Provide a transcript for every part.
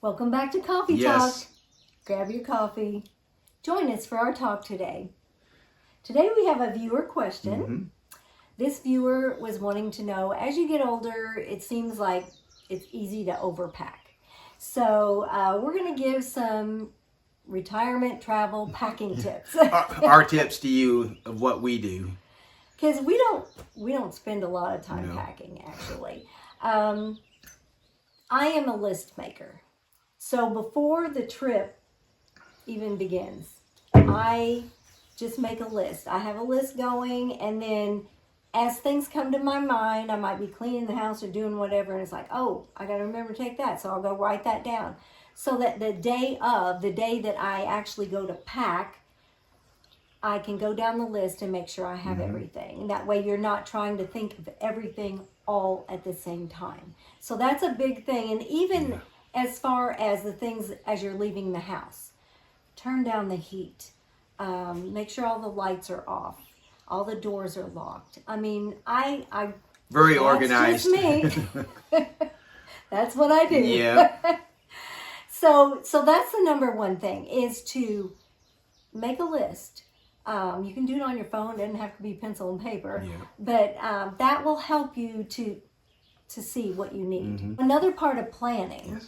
Welcome back to Coffee Yes. Talk. Grab your coffee. Join us for our talk today. Today we have a viewer question. This viewer was wanting to know, as you get older, it seems like it's easy to overpack. So we're going to give some retirement travel packing tips. Our tips to you of what we do. Because we don't spend a lot of time packing, actually. I am a list maker. So before the trip even begins, I just make a list. I have a list going, and then as things come to my mind, I might be cleaning the house or doing whatever, and it's like, oh, I got to remember to take that, so I'll go write that down. So that the day that I actually go to pack, I can go down the list and make sure I have everything. And that way you're not trying to think of everything all at the same time. So that's a big thing. And even as far as the things as you're leaving the house, turn down the heat. Make sure all the lights are off. All the doors are locked. I mean, I Very that's organized. just me. That's what I do. Yeah. So that's the number one thing, is to make a list. You can do it on your phone. It doesn't have to be pencil and paper. Yeah. But that will help you to see what you need. Another part of planning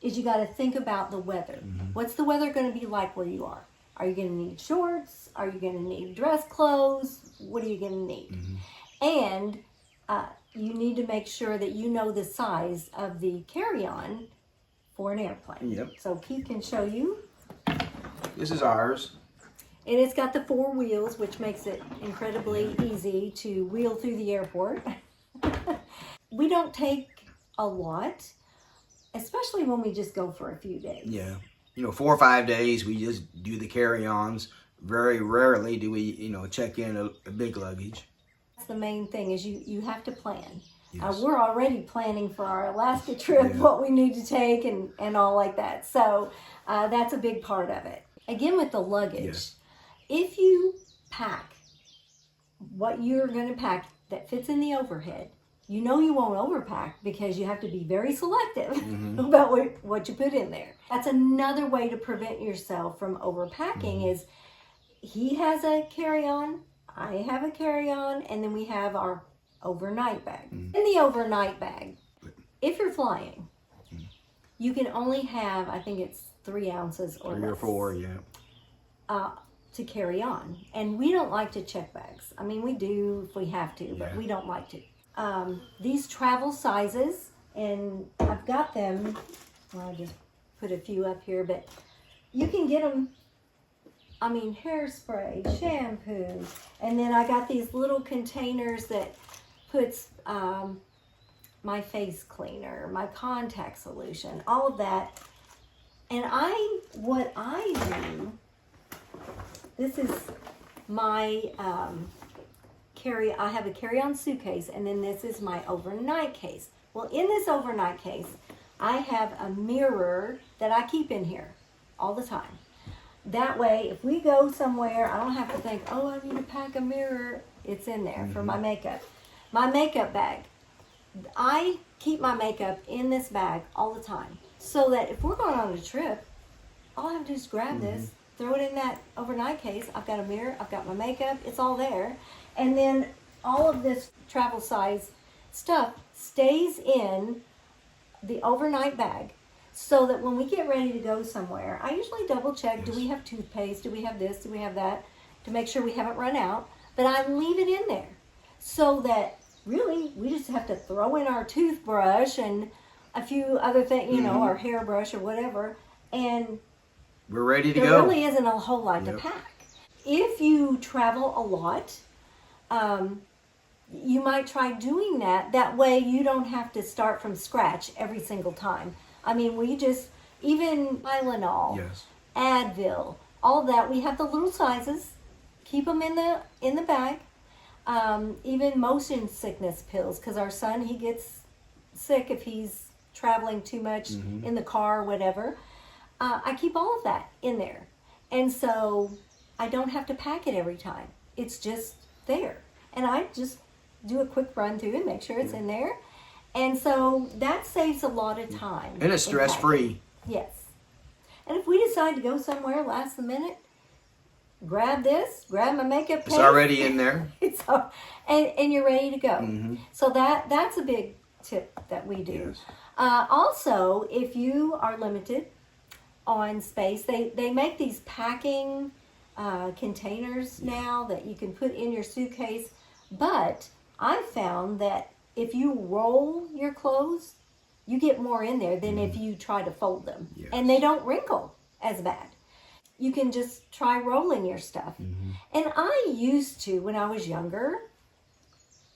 is you got to think about the weather. What's the weather going to be like where you are? Are you going to need shorts? Are you going to need dress clothes? What are you going to need? And you need to make sure that you know the size of the carry-on for an airplane. Yep. So Keith can show you. This is ours. And it's got the 4 wheels, which makes it incredibly easy to wheel through the airport. We don't take a lot, especially when we just go for a few days. Yeah. 4 or 5 days, we just do the carry-ons. Very rarely do we, check in a big luggage. That's the main thing, is you have to plan. Yes. We're already planning for our Alaska trip, what we need to take and all like that. So that's a big part of it. Again, with the luggage, if you pack what you're going to pack that fits in the overhead, you won't overpack because you have to be very selective about what you put in there. That's another way to prevent yourself from overpacking is he has a carry-on, I have a carry-on, and then we have our overnight bag. In the overnight bag, if you're flying, you can only have, I think it's 3 ounces or 3 less. or 4, yeah. To carry on. And we don't like to check bags. I mean, we do if we have to, but we don't like to. These travel sizes, and I've got them, well, I just put a few up here, but you can get them, I mean, hairspray, shampoo, and then I got these little containers that puts my face cleaner, my contact solution, all of that. And what I do, this is my I have a carry-on suitcase, and then this is my overnight case. Well, in this overnight case, I have a mirror that I keep in here all the time. That way, if we go somewhere, I don't have to think, oh, I need to pack a mirror. It's in there for my makeup. My makeup bag. I keep my makeup in this bag all the time, so that if we're going on a trip, all I have to do is grab this, throw it in that overnight case. I've got a mirror, I've got my makeup, it's all there. And then all of this travel size stuff stays in the overnight bag, so that when we get ready to go somewhere, I usually double check, do we have toothpaste, do we have this, do we have that, to make sure we haven't run out. But I leave it in there, so that really we just have to throw in our toothbrush and a few other things, our hairbrush or whatever, and we're ready to there go. really isn't a whole lot to pack. If you travel a lot, you might try doing that. That way you don't have to start from scratch every single time. I mean, even Tylenol, Advil, all that, we have the little sizes. Keep them in the bag. Even motion sickness pills, because our son, he gets sick if he's traveling too much in the car or whatever. I keep all of that in there. And so I don't have to pack it every time. It's just there. And I just do a quick run through and make sure it's in there. And so that saves a lot of time. And it's stress-free. Yes. And if we decide to go somewhere last minute, grab my makeup case. It's already in there. And you're ready to go. Mm-hmm. So that's a big tip that we do. Yes. Also, if you are limited on space, they make these packing containers now that you can put in your suitcase. But I found that if you roll your clothes, you get more in there than if you try to fold them. Yes. And they don't wrinkle as bad. You can just try rolling your stuff. Mm-hmm. And I used to, when I was younger,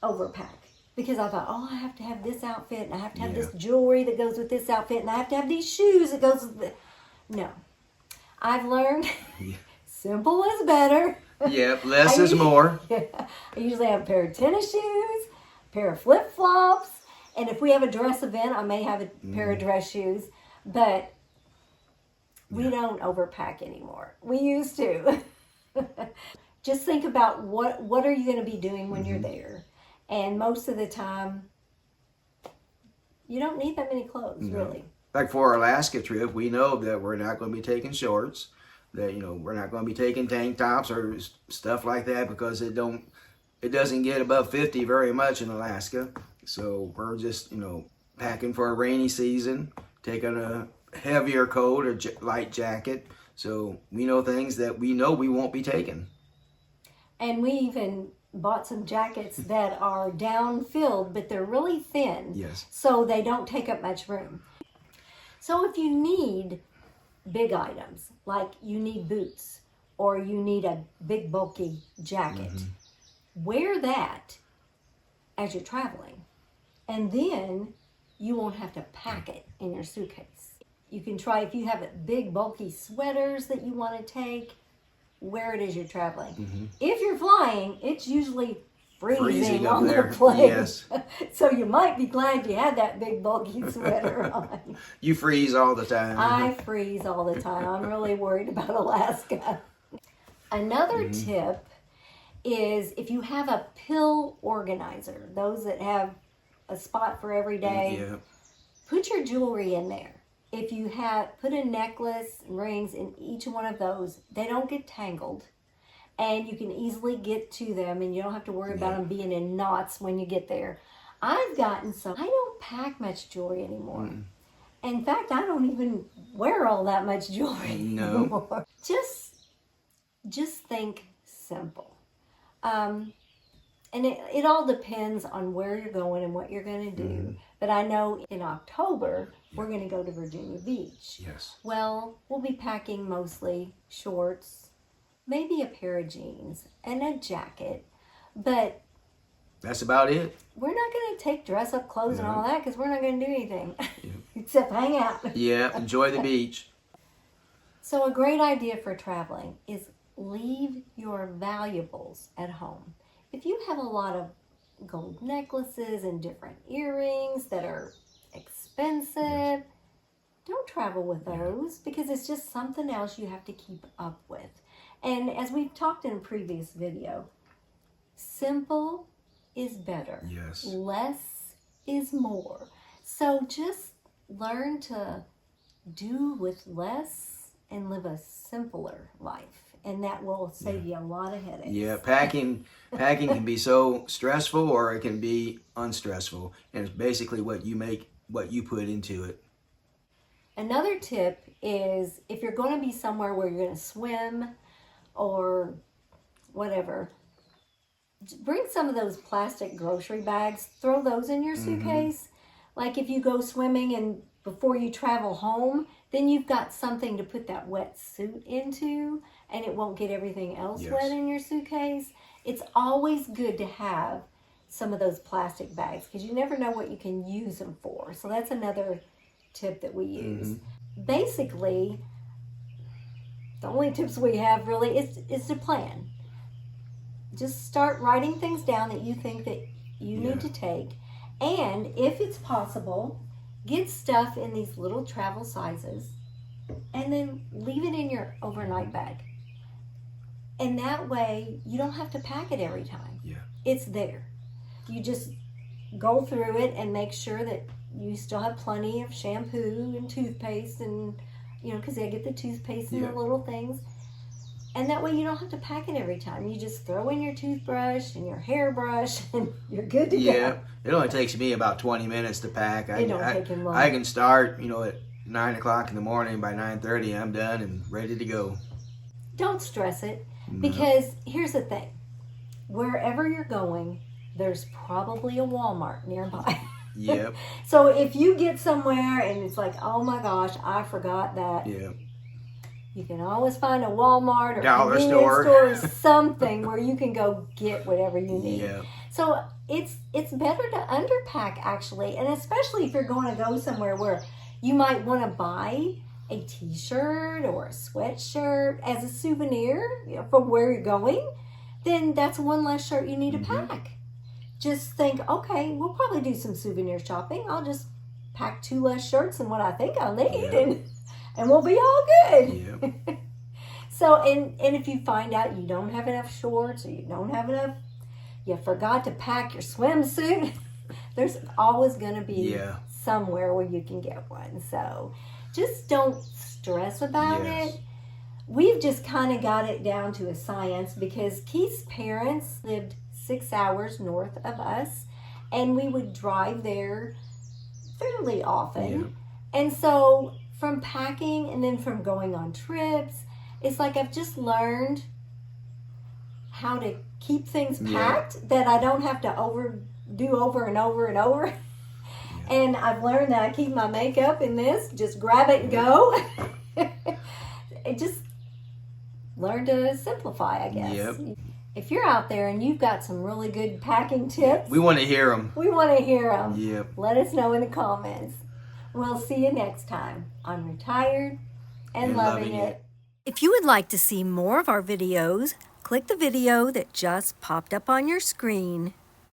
overpack. Because I thought, oh, I have to have this outfit, and I have to have this jewelry that goes with this outfit, and I have to have these shoes that goes with this. No. I've learned simple is better. Yep, less is more. I usually have a pair of tennis shoes, a pair of flip-flops, and if we have a dress event, I may have a pair of dress shoes, but we don't overpack anymore. We used to. Just think about what are you going to be doing when you're there. And most of the time, you don't need that many clothes, really. Like for our Alaska trip, we know that we're not going to be taking shorts, that we're not going to be taking tank tops or stuff like that, because it doesn't get above 50 very much in Alaska. So we're just packing for a rainy season, taking a heavier coat or light jacket. So we know things that we know we won't be taking. And we even bought some jackets that are down-filled, but they're really thin. Yes. So they don't take up much room. So if you need big items, like you need boots or you need a big bulky jacket, wear that as you're traveling. And then you won't have to pack it in your suitcase. You can try, if you have big bulky sweaters that you want to take, wear it as you're traveling. If you're flying, it's usually freezing on the plane. Yes. So you might be glad you had that big bulky sweater on. You freeze all the time. I freeze all the time. I'm really worried about Alaska. Another tip is if you have a pill organizer, those that have a spot for every day, put your jewelry in there. If you put a necklace and rings in each one of those, they don't get tangled. And you can easily get to them, and you don't have to worry about them being in knots when you get there. I don't pack much jewelry anymore. In fact, I don't even wear all that much jewelry anymore. Just think simple. And it all depends on where you're going and what you're going to do. But I know in October, we're going to go to Virginia Beach. Yes. Well, we'll be packing mostly shorts, maybe a pair of jeans, and a jacket. But that's about it. we're not going to take dress-up clothes and all that, because we're not going to do anything except hang out. Yeah, enjoy the beach. So a great idea for traveling is leave your valuables at home. If you have a lot of gold necklaces and different earrings that are expensive, don't travel with those, because it's just something else you have to keep up with. And as we've talked in a previous video, simple is better. Yes. Less is more. So just learn to do with less and live a simpler life. And that will save you a lot of headaches. Yeah, packing can be so stressful, or it can be unstressful. And it's basically what you put into it. Another tip is if you're going to be somewhere where you're going to swim or whatever, bring some of those plastic grocery bags. Throw those in your suitcase. Like if you go swimming and before you travel home, then you've got something to put that wet suit into, and it won't get everything else wet in your suitcase. It's always good to have some of those plastic bags, because you never know what you can use them for. So that's another tip that we use. Basically, the only tips we have really is to plan. Just start writing things down that you think that you need to take. And if it's possible, get stuff in these little travel sizes and then leave it in your overnight bag. And that way, you don't have to pack it every time. Yeah. It's there. You just go through it and make sure that you still have plenty of shampoo and toothpaste, and because they get the toothpaste and the little things. And that way you don't have to pack it every time. You just throw in your toothbrush and your hairbrush and you're good to go. Yeah, it only takes me about 20 minutes to pack. It don't take him long. I can start, at 9 o'clock in the morning. By 9:30, I'm done and ready to go. Don't stress it, because here's the thing. Wherever you're going, there's probably a Walmart nearby. Yep. So if you get somewhere and it's like, oh my gosh, I forgot that. Yep. You can always find a Walmart or dollar convenience store or something where you can go get whatever you need. Yep. So it's better to underpack, actually, and especially if you're going to go somewhere where you might want to buy a t-shirt or a sweatshirt as a souvenir from where you're going, then that's one less shirt you need to pack. Just think, okay, we'll probably do some souvenir shopping. I'll just pack 2 less shirts than what I think I'll need, and we'll be all good. Yep. So, and if you find out you don't have enough shorts, or you forgot to pack your swimsuit, there's always going to be somewhere where you can get one. So just don't stress about it. We've just kind of got it down to a science, because Keith's parents lived 6 hours north of us, and we would drive there fairly often. And so from packing and then from going on trips, it's like I've just learned how to keep things packed that I don't have to do over and over and over. And I've learned that I keep my makeup in this, just grab it and go. It just learn to simplify, I guess. Yep. If you're out there and you've got some really good packing tips, we want to hear them. We want to hear them. Yep. Let us know in the comments. We'll see you next time on Retired and Loving It. If you would like to see more of our videos, click the video that just popped up on your screen.